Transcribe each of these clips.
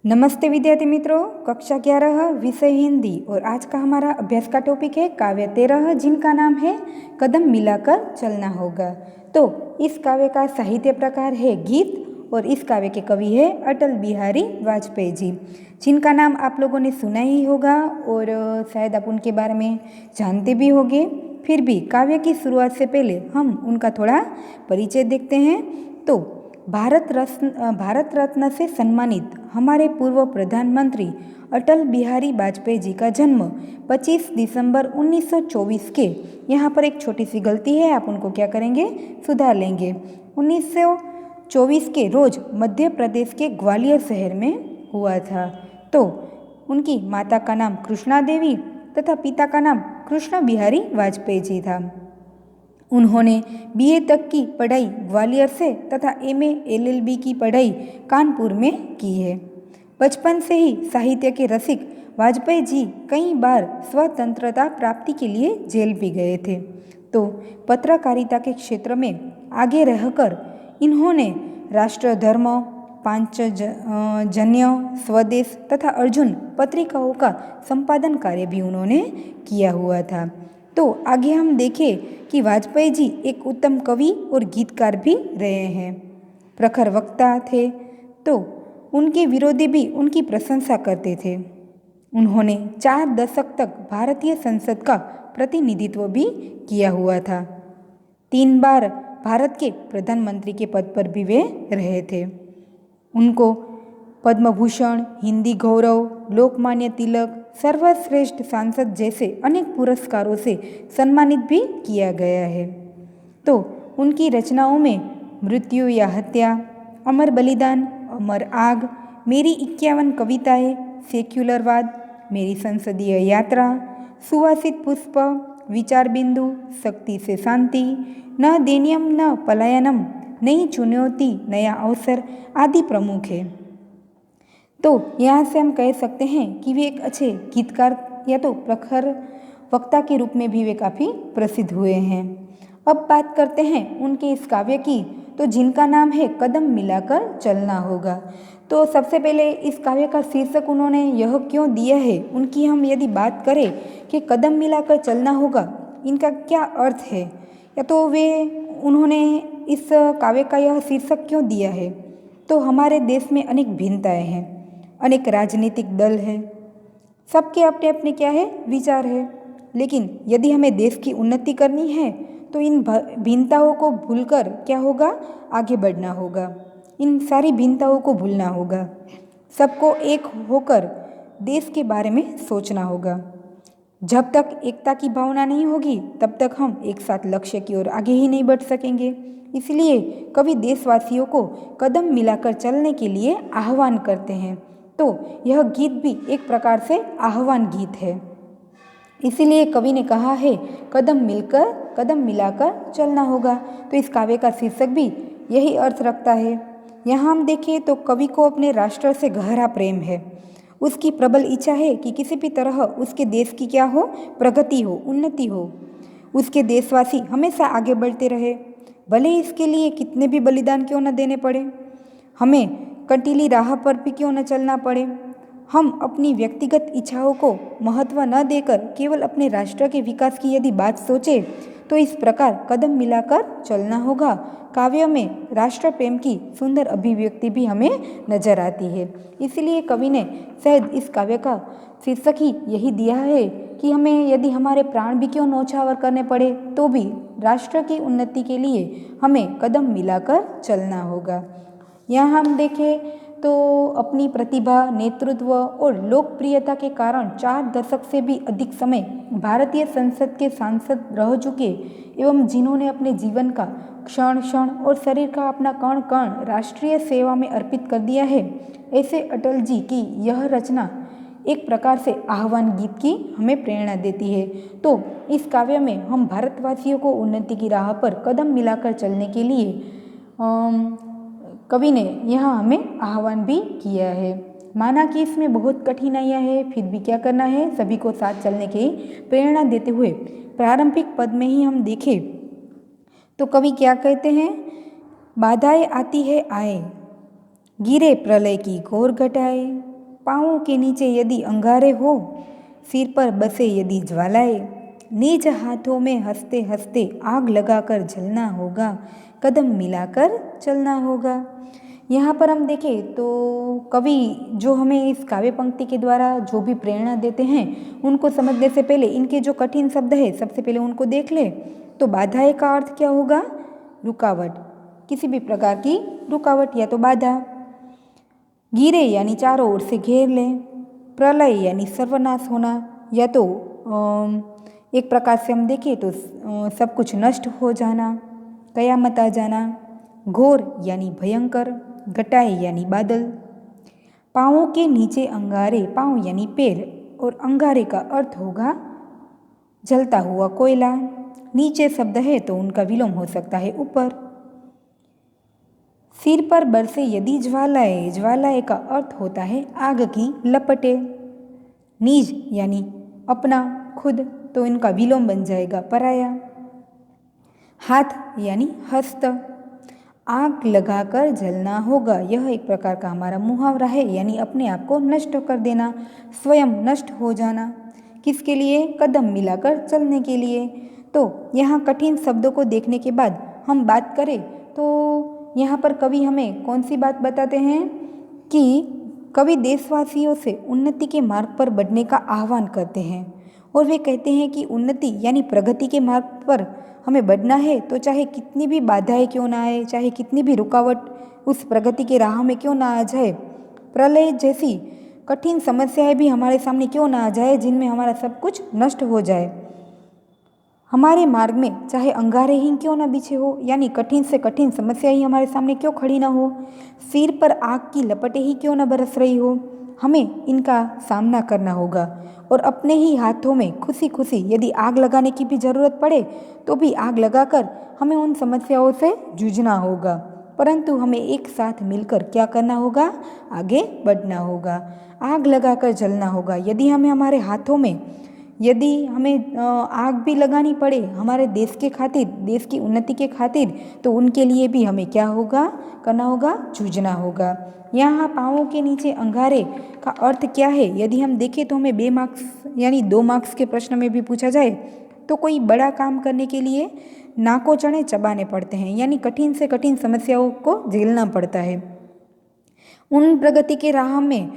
नमस्ते विद्यार्थी मित्रों, कक्षा 11 विषय हिंदी और आज का हमारा अभ्यास का टॉपिक है काव्य 13 जिनका नाम है कदम मिलाकर चलना होगा। तो इस काव्य का साहित्य प्रकार है गीत और इस काव्य के कवि है अटल बिहारी वाजपेयी जी, जिनका नाम आप लोगों ने सुना ही होगा और शायद आप उनके बारे में जानते भी होंगे। फिर भी काव्य की शुरुआत से पहले हम उनका थोड़ा परिचय देखते हैं। तो भारत रत्न से सम्मानित हमारे पूर्व प्रधानमंत्री अटल बिहारी वाजपेयी जी का जन्म 25 दिसंबर 1924 के, यहाँ पर एक छोटी सी गलती है, आप उनको क्या करेंगे, सुधार लेंगे। 1924 के रोज मध्य प्रदेश के ग्वालियर शहर में हुआ था। तो उनकी माता का नाम कृष्णा देवी तथा पिता का नाम कृष्ण बिहारी वाजपेयी जी था। उन्होंने बीए तक की पढ़ाई ग्वालियर से तथा एमए एलएलबी की पढ़ाई कानपुर में की है। बचपन से ही साहित्य के रसिक वाजपेयी जी कई बार स्वतंत्रता प्राप्ति के लिए जेल भी गए थे। तो पत्रकारिता के क्षेत्र में आगे रहकर इन्होंने राष्ट्र धर्म, पांचजन्य, स्वदेश तथा अर्जुन पत्रिकाओं का संपादन कार्य भी उन्होंने किया हुआ था। तो आगे हम देखें कि वाजपेयी जी एक उत्तम कवि और गीतकार भी रहे हैं, प्रखर वक्ता थे। तो उनके विरोधी भी उनकी प्रशंसा करते थे। उन्होंने 4 दशक तक भारतीय संसद का प्रतिनिधित्व भी किया हुआ था। 3 बार भारत के प्रधानमंत्री के पद पर भी वे रहे थे। उनको पद्म भूषण, हिंदी गौरव, लोकमान्य तिलक, सर्वश्रेष्ठ सांसद जैसे अनेक पुरस्कारों से सम्मानित भी किया गया है। तो उनकी रचनाओं में मृत्यु या हत्या, अमर बलिदान, अमर आग, मेरी 51 कविताएं, सेक्युलरवाद, मेरी संसदीय यात्रा, सुवासित पुष्प, विचार बिंदु, शक्ति से शांति, न दैन्यम न पलायनम, नई चुनौती नया अवसर आदि प्रमुख है। तो यहाँ से हम कह सकते हैं कि वे एक अच्छे गीतकार या तो प्रखर वक्ता के रूप में भी वे काफ़ी प्रसिद्ध हुए हैं। अब बात करते हैं उनके इस काव्य की, तो जिनका नाम है कदम मिलाकर चलना होगा। तो सबसे पहले इस काव्य का शीर्षक उन्होंने यह क्यों दिया है, उनकी हम यदि बात करें कि कदम मिलाकर चलना होगा, इनका क्या अर्थ है, या तो वे उन्होंने इस काव्य का यह शीर्षक क्यों दिया है। तो हमारे देश में अनेक भिन्नताएं हैं, अनेक राजनीतिक दल हैं, सबके अपने अपने क्या है, विचार है। लेकिन यदि हमें देश की उन्नति करनी है तो इन भिन्नताओं को भूलकर क्या होगा, आगे बढ़ना होगा। इन सारी भिन्नताओं को भूलना होगा, सबको एक होकर देश के बारे में सोचना होगा। जब तक एकता की भावना नहीं होगी तब तक हम एक साथ लक्ष्य की ओर आगे ही नहीं बढ़ सकेंगे। इसलिए कवि देशवासियों को कदम मिलाकर चलने के लिए आह्वान करते हैं। तो यह गीत भी एक प्रकार से आह्वान गीत है। इसीलिए कवि ने कहा है कदम मिलाकर चलना होगा। तो इस काव्य का शीर्षक भी यही अर्थ रखता है। यहाँ हम देखें तो कवि को अपने राष्ट्र से गहरा प्रेम है। उसकी प्रबल इच्छा है कि किसी भी तरह उसके देश की क्या हो, प्रगति हो, उन्नति हो। उसके देशवासी हमेशा आगे बढ़ते रहे, भले इसके लिए कितने भी बलिदान क्यों न देने पड़े, हमें कंटीली राह पर भी क्यों न चलना पड़े। हम अपनी व्यक्तिगत इच्छाओं को महत्व न देकर केवल अपने राष्ट्र के विकास की यदि बात सोचें तो इस प्रकार कदम मिलाकर चलना होगा काव्य में राष्ट्र प्रेम की सुंदर अभिव्यक्ति भी हमें नजर आती है। इसलिए कवि ने शायद इस काव्य का शीर्षक ही यही दिया है कि हमें यदि हमारे प्राण भी क्यों न्यौछावर करने पड़े तो भी राष्ट्र की उन्नति के लिए हमें कदम मिलाकर चलना होगा। यहाँ हम देखें तो अपनी प्रतिभा, नेतृत्व और लोकप्रियता के कारण 4 दशक से भी अधिक समय भारतीय संसद के सांसद रह चुके एवं जिन्होंने अपने जीवन का क्षण क्षण और शरीर का अपना कण कण राष्ट्रीय सेवा में अर्पित कर दिया है, ऐसे अटल जी की यह रचना एक प्रकार से आह्वान गीत की हमें प्रेरणा देती है। तो इस काव्य में हम भारतवासियों को उन्नति की राह पर कदम मिलाकर चलने के लिए कवि ने यहाँ हमें आह्वान भी किया है। माना कि इसमें बहुत कठिनाइयाँ हैं, फिर भी क्या करना है, सभी को साथ चलने की प्रेरणा देते हुए प्रारंभिक पद में ही हम देखें तो कवि क्या कहते हैं, बाधाएं आती है आए, गिरे प्रलय की घोर घटाए, पाँवों के नीचे यदि अंगारे हो, सिर पर बसे यदि ज्वालाएं, निज हाथों में हंसते हंसते आग लगाकर जलना होगा, कदम मिलाकर चलना होगा। यहाँ पर हम देखें तो कवि जो हमें इस काव्य पंक्ति के द्वारा जो भी प्रेरणा देते हैं, उनको समझने से पहले इनके जो कठिन शब्द है सबसे पहले उनको देख ले। तो बाधाएं का अर्थ क्या होगा? रुकावट, किसी भी प्रकार की रुकावट या तो बाधा। गिरे यानी चारों ओर से घेर ले। प्रलय यानी सर्वनाश होना, या तो एक प्रकार से हम देखें तो सब कुछ नष्ट हो जाना, कयामत आ जाना। घोर यानी भयंकर, घटाए यानी बादल। पाँवों के नीचे अंगारे, पाँव यानी पैर, और अंगारे का अर्थ होगा जलता हुआ कोयला। नीचे शब्द है तो उनका विलोम हो सकता है ऊपर। सिर पर बरसे यदि ज्वालाएं, ज्वालाएं का अर्थ होता है आग की लपटें। निज यानी अपना, खुद, तो इनका विलोम बन जाएगा पराया। हाथ यानी हस्त। आग लगाकर जलना होगा, यह एक प्रकार का हमारा मुहावरा है, यानी अपने आप को नष्ट कर देना, स्वयं नष्ट हो जाना। किसके लिए? कदम मिलाकर चलने के लिए। तो यहाँ कठिन शब्दों को देखने के बाद हम बात करें तो यहाँ पर कवि हमें कौन सी बात बताते हैं कि कवि देशवासियों से उन्नति के मार्ग पर बढ़ने का आह्वान करते हैं, और वे कहते हैं कि उन्नति यानी प्रगति के मार्ग पर हमें बढ़ना है तो चाहे कितनी भी बाधाएं क्यों ना आए, चाहे कितनी भी रुकावट उस प्रगति के राह में क्यों ना आ जाए, प्रलय जैसी कठिन समस्याएं भी हमारे सामने क्यों ना आ जाए जिनमें हमारा सब कुछ नष्ट हो जाए, हमारे मार्ग में चाहे अंगारे ही क्यों ना बिछे हो, यानी कठिन से कठिन समस्या ही हमारे सामने क्यों खड़ी ना हो, सिर पर आग की लपटें ही क्यों ना बरस रही हो, हमें इनका सामना करना होगा। और अपने ही हाथों में खुशी खुशी यदि आग लगाने की भी ज़रूरत पड़े तो भी आग लगाकर हमें उन समस्याओं से जूझना होगा, परंतु हमें एक साथ मिलकर क्या करना होगा? आगे बढ़ना होगा, आग लगाकर जलना होगा। यदि हमें हमारे हाथों में यदि हमें आग भी लगानी पड़े हमारे देश के खातिर, देश की उन्नति के खातिर, तो उनके लिए भी हमें क्या होगा? करना होगा, जूझना होगा। यहाँ पाँवों के नीचे अंगारे का अर्थ क्या है? यदि हम देखें तो हमें 2 मार्क्स यानी 2 मार्क्स के प्रश्न में भी पूछा जाए तो कोई बड़ा काम करने के लिए नाकों चने चबाने पड़ते हैं, यानी कठिन से कठिन समस्याओं को झेलना पड़ता है। उन प्रगति के राह में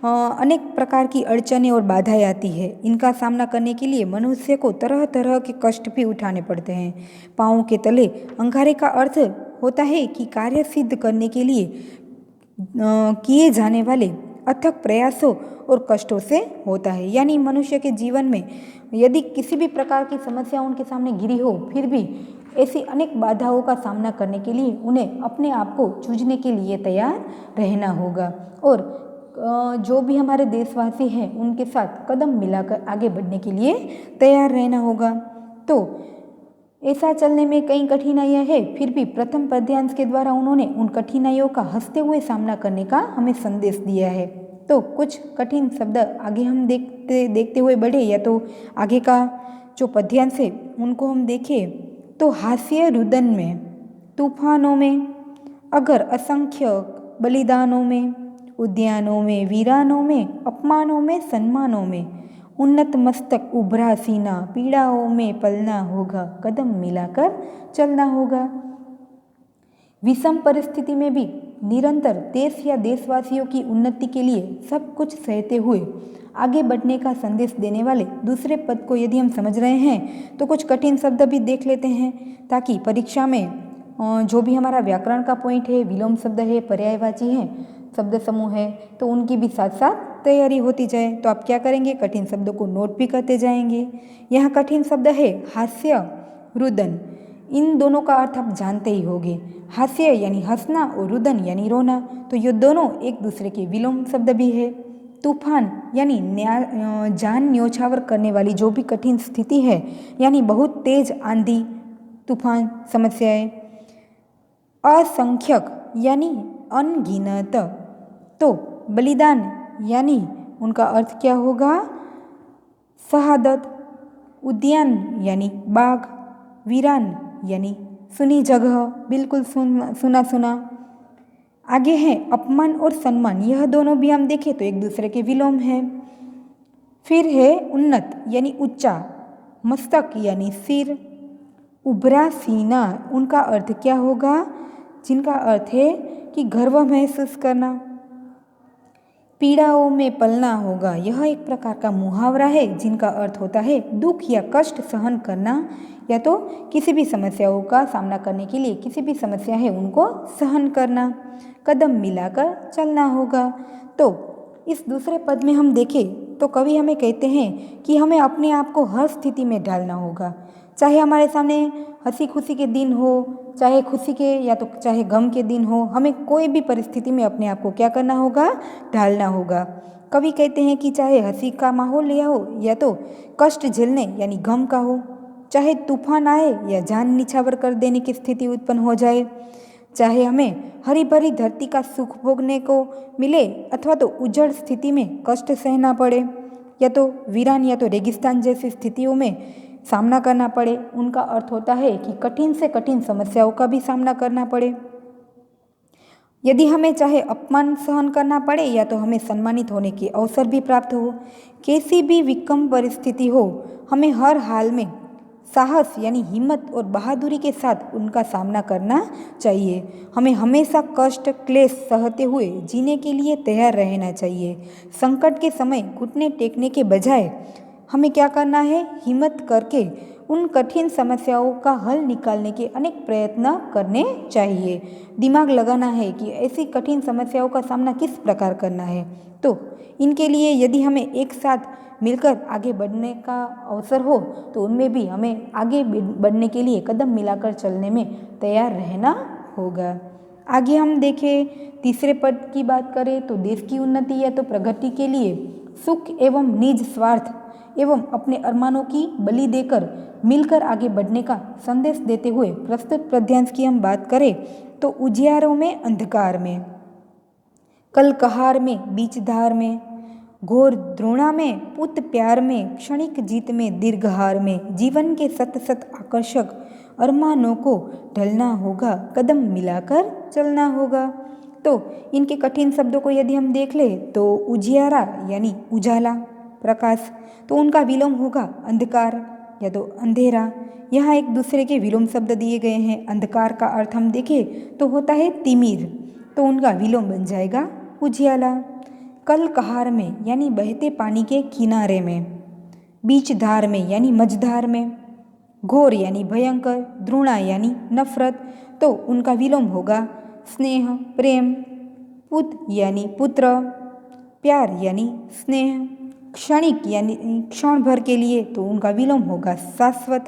अनेक प्रकार की अड़चनें और बाधाएं आती है। इनका सामना करने के लिए मनुष्य को तरह तरह के कष्ट भी उठाने पड़ते हैं। पाँवों के तले अंगारे का अर्थ होता है कि कार्य सिद्ध करने के लिए किए जाने वाले अथक प्रयासों और कष्टों से होता है, यानी मनुष्य के जीवन में यदि किसी भी प्रकार की समस्या उनके सामने घिरी हो, फिर भी ऐसी अनेक बाधाओं का सामना करने के लिए उन्हें अपने आप को जूझने के लिए तैयार रहना होगा, और जो भी हमारे देशवासी हैं उनके साथ कदम मिलाकर आगे बढ़ने के लिए तैयार रहना होगा। तो ऐसा चलने में कई कठिनाइयाँ हैं, फिर भी प्रथम पद्यांश के द्वारा उन्होंने उन कठिनाइयों का हंसते हुए सामना करने का हमें संदेश दिया है। तो कुछ कठिन शब्द आगे हम देखते हुए बढ़े, या तो आगे का जो पद्यांश है उनको हम देखें तो हास्य रुदन में, तूफानों में, अगर असंख्य बलिदानों में, उद्यानों में, वीरानों में, अपमानों में, सम्मानों में, उन्नत मस्तक उभरा सीना, पीड़ाओं में पलना होगा, कदम मिलाकर चलना होगा। विषम परिस्थिति में भी निरंतर देश या देशवासियों की उन्नति के लिए सब कुछ सहते हुए आगे बढ़ने का संदेश देने वाले दूसरे पद को यदि हम समझ रहे हैं तो कुछ कठिन शब्द भी देख लेते हैं, ताकि परीक्षा में जो भी हमारा व्याकरण का पॉइंट है, विलोम शब्द है, पर्यायवाची है, शब्द समूह है, तो उनकी भी साथ साथ तैयारी होती जाए। तो आप क्या करेंगे? कठिन शब्दों को नोट भी करते जाएंगे। यहाँ कठिन शब्द है हास्य, रुदन। इन दोनों का अर्थ आप जानते ही होंगे। हास्य यानी हंसना और रुदन यानी रोना, तो ये दोनों एक दूसरे के विलोम शब्द भी है। तूफान यानी जान न्योछावर करने वाली जो भी कठिन स्थिति है, यानी बहुत तेज आंधी, तूफान, समस्याएं। असंख्यक यानी अनगिनत। तो बलिदान यानी उनका अर्थ क्या होगा? शहादत। उद्यान यानी बाग, वीरान यानी सुनी जगह, बिल्कुल सुना सुना। आगे है अपमान और सम्मान, यह दोनों भी हम देखें तो एक दूसरे के विलोम है। फिर है उन्नत यानी ऊंचा, मस्तक यानी सिर, उभरा सीना, उनका अर्थ क्या होगा, जिनका अर्थ है कि गर्व महसूस करना। पीड़ाओं में पलना होगा, यह एक प्रकार का मुहावरा है जिनका अर्थ होता है दुख या कष्ट सहन करना, या तो किसी भी समस्याओं का सामना करने के लिए किसी भी समस्या है उनको सहन करना। कदम मिलाकर चलना होगा। तो इस दूसरे पद में हम देखें तो कवि हमें कहते हैं कि हमें अपने आप को हर स्थिति में ढालना होगा, चाहे हमारे सामने हंसी खुशी के दिन हो, चाहे खुशी के या तो चाहे गम के दिन हो, हमें कोई भी परिस्थिति में अपने आप को क्या करना होगा, ढालना होगा। कवि कहते हैं कि चाहे हंसी का माहौल लिया हो या तो कष्ट झेलने यानी गम का हो, चाहे तूफान आए या जान निछावर कर देने की स्थिति उत्पन्न हो जाए, चाहे हमें हरी भरी धरती का सुख भोगने को मिले अथवा तो उजड़ स्थिति में कष्ट सहना पड़े, या तो वीरान या तो रेगिस्तान जैसी स्थितियों में सामना करना पड़े। उनका अर्थ होता है कि कठिन से कठिन समस्याओं का भी सामना करना पड़े। यदि हमें चाहे अपमान सहन करना पड़े या तो हमें सम्मानित होने के अवसर भी प्राप्त हो, कैसी भी विकम परिस्थिति हो, हमें हर हाल में साहस यानी हिम्मत और बहादुरी के साथ उनका सामना करना चाहिए। हमें हमेशा कष्ट क्लेश सहते हुए जीने के लिए तैयार रहना चाहिए। संकट के समय घुटने टेकने के बजाय हमें क्या करना है, हिम्मत करके उन कठिन समस्याओं का हल निकालने के अनेक प्रयत्न करने चाहिए। दिमाग लगाना है कि ऐसी कठिन समस्याओं का सामना किस प्रकार करना है। तो इनके लिए यदि हमें एक साथ मिलकर आगे बढ़ने का अवसर हो तो उनमें भी हमें आगे बढ़ने के लिए कदम मिलाकर चलने में तैयार रहना होगा। आगे हम देखें तीसरे पद की बात करें तो देश की उन्नति या तो प्रगति के लिए सुख एवं निज स्वार्थ एवं अपने अरमानों की बलि देकर मिलकर आगे बढ़ने का संदेश देते हुए प्रस्तुत पद्यांश की हम बात करें तो उजियारों में अंधकार में, कल कहार में बीच धार में, घोर द्रोणा में पुत प्यार में, क्षणिक जीत में दीर्घहार में, जीवन के सत सत आकर्षक अरमानों को ढलना होगा, कदम मिलाकर चलना होगा। तो इनके कठिन शब्दों को यदि हम देख ले तो उजियारा यानी उजाला प्रकाश, तो उनका विलोम होगा अंधकार या तो अंधेरा। यहाँ एक दूसरे के विलोम शब्द दिए गए हैं। अंधकार का अर्थ हम देखें तो होता है तिमिर, तो उनका विलोम बन जाएगा उजियाला। कल कहार में यानी बहते पानी के किनारे में, बीच धार में यानी मझधार में, घोर यानी भयंकर, द्रोणा यानी नफरत, तो उनका विलोम होगा स्नेह प्रेम, पुत यानी पुत्र, प्यार यानी स्नेह, क्षणिक यानी क्षण भर के लिए, तो उनका विलोम होगा शाश्वत,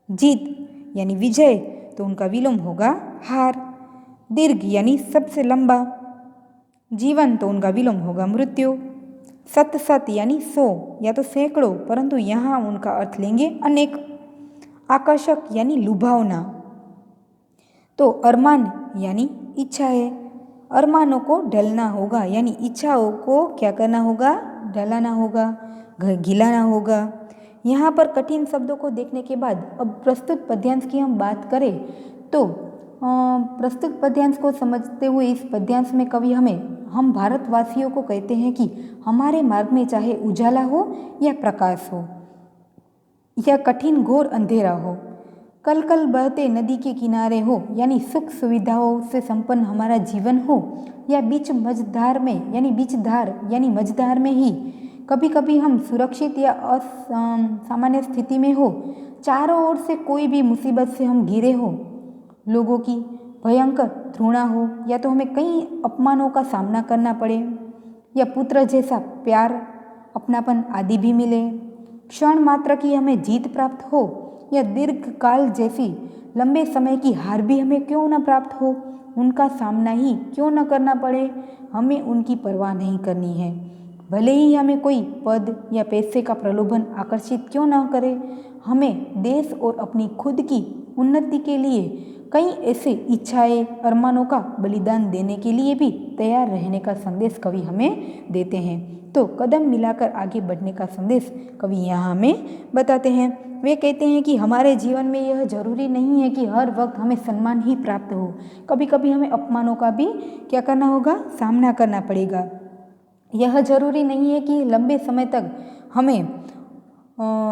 जीत यानी विजय, तो उनका विलोम होगा हार, दीर्घ यानी सबसे लंबा, जीवन, तो उनका विलोम होगा मृत्यु, सत सत यानी 100 या तो सैकड़ों, परंतु यहाँ उनका अर्थ लेंगे अनेक, आकर्षक यानी लुभावना, तो अरमान यानी इच्छा है। अरमानों को ढलना होगा यानी इच्छाओं को क्या करना होगा, ढलाना होगा, गिलाना होगा। यहाँ पर कठिन शब्दों को देखने के बाद अब प्रस्तुत पद्यांश की हम बात करें तो प्रस्तुत पद्यांश को समझते हुए इस पद्यांश में कवि हम भारतवासियों को कहते हैं कि हमारे मार्ग में चाहे उजाला हो या प्रकाश हो या कठिन घोर अंधेरा हो, कल कल बहते नदी के किनारे हो यानी सुख सुविधाओं से संपन्न हमारा जीवन हो, या बीच मझधार में यानी बीच धार यानी मझधार में ही कभी कभी हम सुरक्षित या असामान्य स्थिति में हो, चारों ओर से कोई भी मुसीबत से हम घिरे हो, लोगों की भयंकर घृणा हो, या तो हमें कई अपमानों का सामना करना पड़े, या पुत्र जैसा प्यार अपनापन आदि भी मिले, क्षण मात्र की हमें जीत प्राप्त हो, या दीर्घ काल जैसी लंबे समय की हार भी हमें क्यों न प्राप्त हो, उनका सामना ही क्यों न करना पड़े, हमें उनकी परवाह नहीं करनी है। भले ही हमें कोई पद या पैसे का प्रलोभन आकर्षित क्यों न करे, हमें देश और अपनी खुद की उन्नति के लिए कई ऐसे इच्छाएं अरमानों का बलिदान देने के लिए भी तैयार रहने का संदेश कवि हमें देते हैं। तो कदम मिलाकर आगे बढ़ने का संदेश कवि यहाँ हमें बताते हैं। वे कहते हैं कि हमारे जीवन में यह जरूरी नहीं है कि हर वक्त हमें सम्मान ही प्राप्त हो, कभी कभी हमें अपमानों का भी क्या करना होगा, सामना करना पड़ेगा। यह जरूरी नहीं है कि लंबे समय तक हमें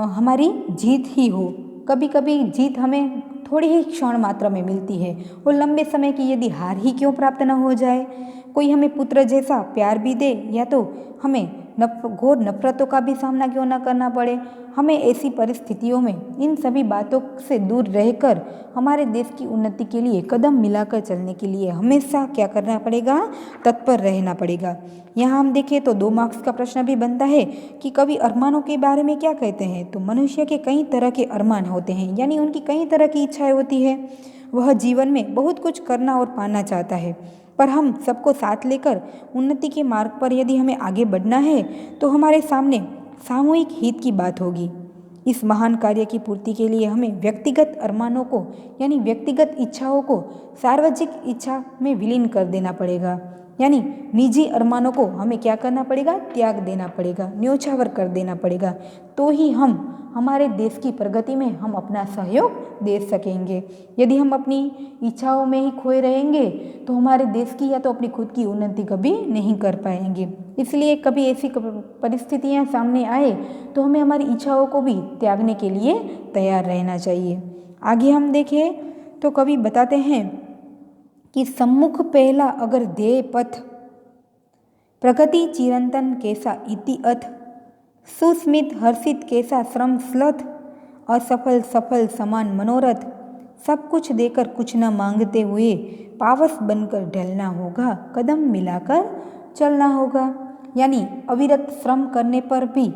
हमारी जीत ही हो, कभी कभी जीत हमें थोड़ी ही क्षण मात्रा में मिलती है और लंबे समय की यदि हार ही क्यों प्राप्त न हो जाए। कोई हमें पुत्र जैसा प्यार भी दे या तो हमें घोर नफरतों का भी सामना क्यों न करना पड़े। हमें ऐसी परिस्थितियों में इन सभी बातों से दूर रहकर हमारे देश की उन्नति के लिए कदम मिलाकर चलने के लिए हमेशा क्या करना पड़ेगा, तत्पर रहना पड़ेगा। यहाँ हम देखें तो 2 मार्क्स का प्रश्न भी बनता है कि कवि अरमानों के बारे में क्या कहते हैं। तो मनुष्य के कई तरह के अरमान होते हैं, यानी उनकी कई तरह की इच्छाएं होती है। वह जीवन में बहुत कुछ करना और पाना चाहता है, पर हम सबको साथ लेकर उन्नति के मार्ग पर यदि हमें आगे बढ़ना है तो हमारे सामने सामूहिक हित की बात होगी। इस महान कार्य की पूर्ति के लिए हमें व्यक्तिगत अरमानों को यानी व्यक्तिगत इच्छाओं को सार्वजनिक इच्छा में विलीन कर देना पड़ेगा, यानी निजी अरमानों को हमें क्या करना पड़ेगा, त्याग देना पड़ेगा, न्योछावर कर देना पड़ेगा। तो ही हम हमारे देश की प्रगति में हम अपना सहयोग दे सकेंगे। यदि हम अपनी इच्छाओं में ही खोए रहेंगे तो हमारे देश की या तो अपनी खुद की उन्नति कभी नहीं कर पाएंगे। इसलिए कभी ऐसी परिस्थितियां सामने आए तो हमें हमारी इच्छाओं को भी त्यागने के लिए तैयार रहना चाहिए। आगे हम देखें तो कवि बताते हैं कि सम्मुख पहला अगर ध्येय पथ, प्रगति चिरंतन कैसा इति अथ, सुस्मित हर्षित कैसा श्रम स्लथ, असफल सफल समान मनोरथ, सब कुछ देकर कुछ न मांगते हुए पावस बनकर ढलना होगा, कदम मिलाकर चलना होगा। यानी अविरत श्रम करने पर भी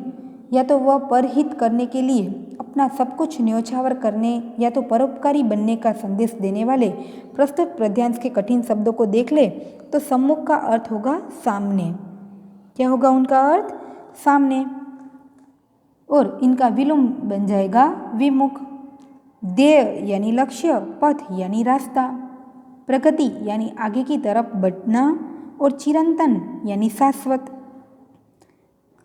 या तो वह परहित करने के लिए अपना सब कुछ न्योछावर करने या तो परोपकारी बनने का संदेश देने वाले प्रस्तुत पद्यांश के कठिन शब्दों को देख ले तो सम्मुख का अर्थ होगा सामने। क्या होगा उनका अर्थ? सामने। और इनका विलोम बन जाएगा विमुख। ध्येय यानी लक्ष्य, पथ यानी रास्ता, प्रगति यानी आगे की तरफ बढ़ना और चिरंतन यानी शाश्वत।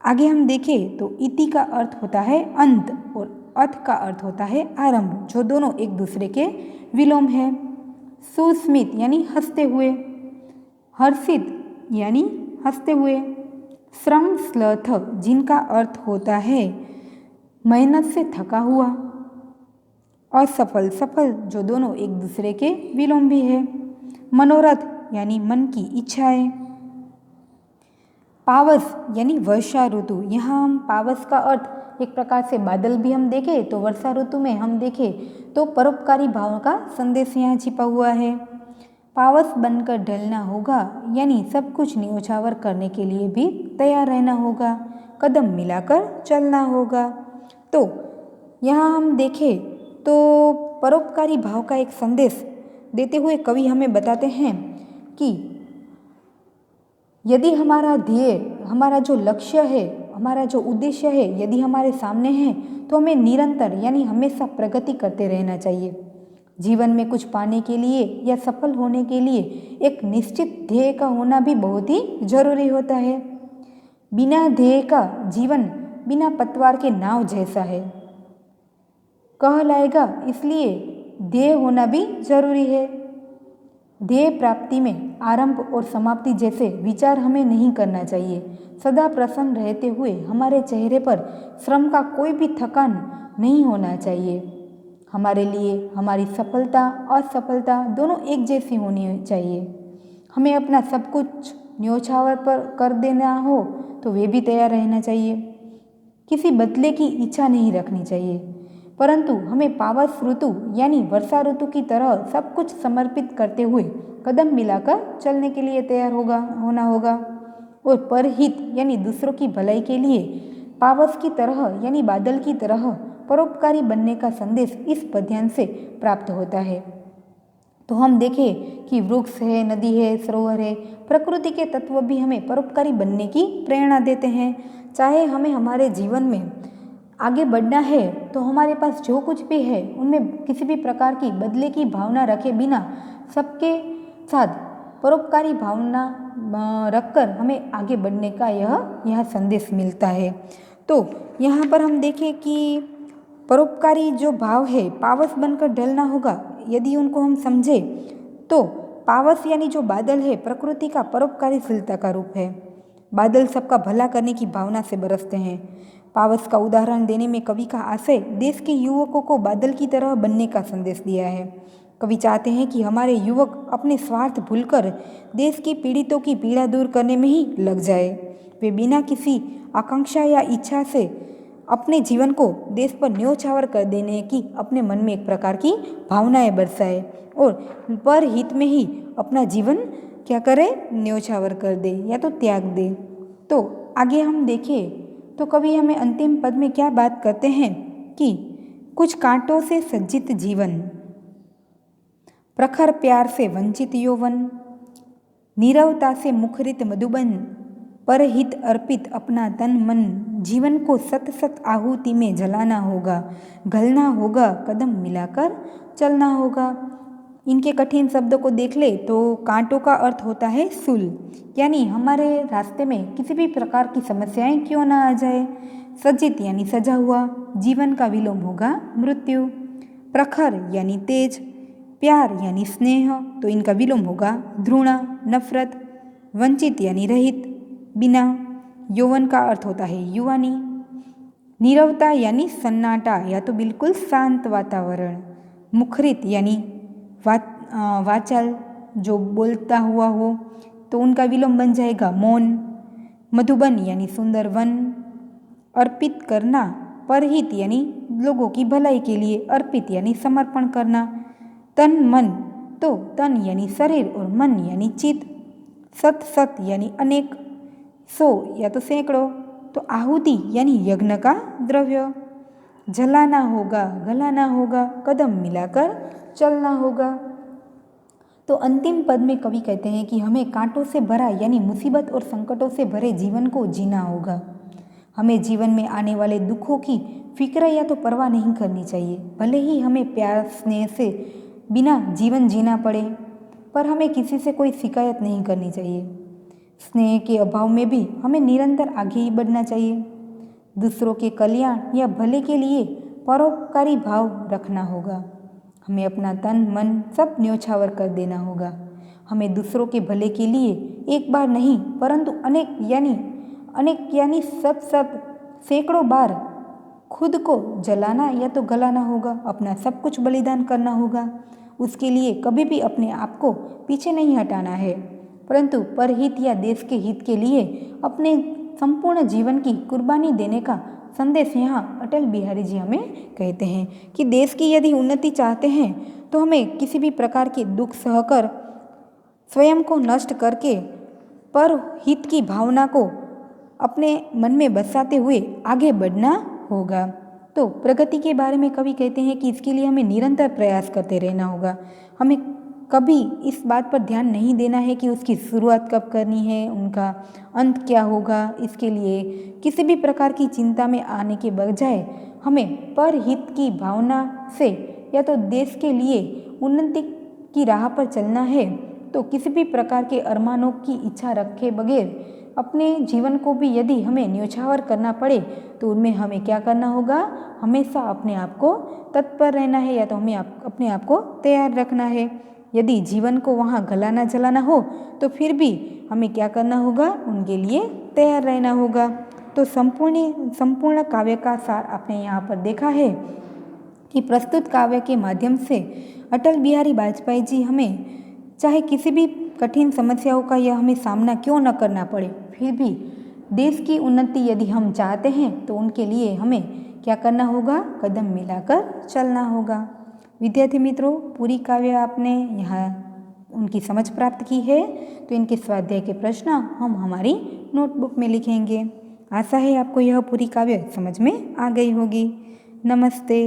आगे हम देखें तो इति का अर्थ होता है अंत और अथ का अर्थ होता है आरंभ, जो दोनों एक दूसरे के विलोम है। सुस्मित यानी हंसते हुए, हर्षित यानी हंसते हुए, श्रम स्लथ जिनका अर्थ होता है मेहनत से थका हुआ, असफल सफल जो दोनों एक दूसरे के विलोम भी है, मनोरथ यानी मन की इच्छाएं, पावस यानी वर्षा ऋतु। यहाँ हम पावस का अर्थ एक प्रकार से बादल भी हम देखें तो वर्षा ऋतु में हम देखें तो परोपकारी भाव का संदेश यहाँ छिपा हुआ है। पावस बनकर ढलना होगा यानी सब कुछ न्योछावर करने के लिए भी तैयार रहना होगा, कदम मिलाकर चलना होगा। तो यहाँ हम देखें तो परोपकारी भाव का एक संदेश देते हुए कवि हमें बताते हैं कि यदि हमारा ध्येय, हमारा जो लक्ष्य है, हमारा जो उद्देश्य है यदि हमारे सामने है तो हमें निरंतर यानी हमेशा प्रगति करते रहना चाहिए। जीवन में कुछ पाने के लिए या सफल होने के लिए एक निश्चित ध्येय का होना भी बहुत ही जरूरी होता है। बिना ध्येय का जीवन बिना पतवार के नाव जैसा है कहलाएगा, इसलिए ध्येय होना भी जरूरी है। ध्येय प्राप्ति में आरंभ और समाप्ति जैसे विचार हमें नहीं करना चाहिए। सदा प्रसन्न रहते हुए हमारे चेहरे पर श्रम का कोई भी थकान नहीं होना चाहिए। हमारे लिए हमारी सफलता असफलता दोनों एक जैसी होनी चाहिए। हमें अपना सब कुछ न्योछावर पर कर देना हो तो वे भी तैयार रहना चाहिए। किसी बदले की इच्छा नहीं रखनी चाहिए, परंतु हमें पावस ऋतु यानी वर्षा ऋतु की तरह सब कुछ समर्पित करते हुए कदम मिलाकर चलने के लिए तैयार होना होगा। और परहित यानी दूसरों की भलाई के लिए पावस की तरह यानी बादल की तरह परोपकारी बनने का संदेश इस पद्यांश से प्राप्त होता है। तो हम देखें कि वृक्ष है, नदी है, सरोवर है, प्रकृति के तत्व भी हमें परोपकारी बनने की प्रेरणा देते हैं। चाहे हमें हमारे जीवन में आगे बढ़ना है तो हमारे पास जो कुछ भी है उनमें किसी भी प्रकार की बदले की भावना रखे बिना सबके साथ परोपकारी भावना रखकर हमें आगे बढ़ने का यह संदेश मिलता है। तो यहाँ पर हम देखें कि परोपकारी जो भाव है पावस बनकर ढलना होगा। यदि उनको हम समझे तो पावस यानी जो बादल है प्रकृति का परोपकारीशीलता का रूप है। बादल सबका भला करने की भावना से बरसते हैं। पावस का उदाहरण देने में कवि का आशय देश के युवकों को बादल की तरह बनने का संदेश दिया है। कवि चाहते हैं कि हमारे युवक अपने स्वार्थ भूलकर देश की पीड़ितों की पीड़ा दूर करने में ही लग जाए। वे बिना किसी आकांक्षा या इच्छा से अपने जीवन को देश पर न्योछावर कर देने की अपने मन में एक प्रकार की भावनाएं बरसाए और पर हित में ही अपना जीवन क्या करे, न्योछावर कर दे या तो त्याग दे। तो आगे हम देखें तो कवि हमें अंतिम पद में क्या बात करते हैं कि कुछ कांटों से सज्जित जीवन, प्रखर प्यार से वंचित यौवन, नीरवता से मुखरित मधुबन, परहित अर्पित अपना तन मन, जीवन को सत सत आहुति में जलाना होगा, घलना होगा, कदम मिलाकर चलना होगा। इनके कठिन शब्दों को देख ले तो कांटों का अर्थ होता है सूल, यानी हमारे रास्ते में किसी भी प्रकार की समस्याएं क्यों ना आ जाए। सज्जित यानी सजा हुआ, जीवन का विलोम होगा मृत्यु। प्रखर यानी तेज, प्यार यानी स्नेह तो इनका विलोम होगा ध्रुणा नफरत। वंचित यानी रहित बिना, यौवन का अर्थ होता है युवानी। नीरवता यानी सन्नाटा या तो बिल्कुल शांत वातावरण। मुखरित यानी वाचाल जो बोलता हुआ हो तो उनका विलोम बन जाएगा मौन। मधुबन यानी सुंदर वन। अर्पित करना, परहित यानी लोगों की भलाई के लिए, अर्पित यानी समर्पण करना। तन मन तो तन यानी शरीर और मन यानी चित्त। सत सत यानी अनेक, 100 या तो सैकड़ों, तो आहुति यानी यज्ञ का द्रव्य। जलाना होगा, गलाना होगा, कदम मिलाकर चलना होगा। तो अंतिम पद में कवि कहते हैं कि हमें कांटों से भरा यानी मुसीबत और संकटों से भरे जीवन को जीना होगा। हमें जीवन में आने वाले दुखों की फिक्र या तो परवाह नहीं करनी चाहिए। भले ही हमें प्यार स्नेह से बिना जीवन जीना पड़े, पर हमें किसी से कोई शिकायत नहीं करनी चाहिए। स्नेह के अभाव में भी हमें निरंतर आगे ही बढ़ना चाहिए। दूसरों के कल्याण या भले के लिए परोपकारी भाव रखना होगा। हमें अपना तन मन सब न्योछावर कर देना होगा। हमें दूसरों के भले के लिए एक बार नहीं परंतु अनेक यानी सत सैकड़ों बार खुद को जलाना या तो गलाना होगा। अपना सब कुछ बलिदान करना होगा। उसके लिए कभी भी अपने आप को पीछे नहीं हटाना है, परंतु परहित या देश के हित के लिए अपने संपूर्ण जीवन की कुर्बानी देने का संदेश यहाँ अटल बिहारी जी हमें कहते हैं कि देश की यदि उन्नति चाहते हैं तो हमें किसी भी प्रकार के दुख सहकर स्वयं को नष्ट करके पर हित की भावना को अपने मन में बसाते हुए आगे बढ़ना होगा। तो प्रगति के बारे में कवि कहते हैं कि इसके लिए हमें निरंतर प्रयास करते रहना होगा। हमें कभी इस बात पर ध्यान नहीं देना है कि उसकी शुरुआत कब करनी है, उनका अंत क्या होगा। इसके लिए किसी भी प्रकार की चिंता में आने के बजाय हमें परहित की भावना से या तो देश के लिए उन्नति की राह पर चलना है, तो किसी भी प्रकार के अरमानों की इच्छा रखे बगैर अपने जीवन को भी यदि हमें न्योछावर करना पड़े तो उनमें हमें क्या करना होगा, हमेशा अपने आप को तत्पर रहना है या तो हमें अपने आप को तैयार रखना है। यदि जीवन को वहाँ गलाना जलाना हो तो फिर भी हमें क्या करना होगा, उनके लिए तैयार रहना होगा। तो संपूर्ण काव्य का सार आपने यहाँ पर देखा है कि प्रस्तुत काव्य के माध्यम से अटल बिहारी वाजपेयी जी हमें चाहे किसी भी कठिन समस्याओं का यह हमें सामना क्यों न करना पड़े, फिर भी देश की उन्नति यदि हम चाहते हैं तो उनके लिए हमें क्या करना होगा, कदम मिलाकर चलना होगा। विद्यार्थी मित्रों, पूरी काव्य आपने यहाँ उनकी समझ प्राप्त की है, तो इनके स्वाध्याय के प्रश्न हम हमारी नोटबुक में लिखेंगे। आशा है आपको यह पूरी काव्य समझ में आ गई होगी। नमस्ते।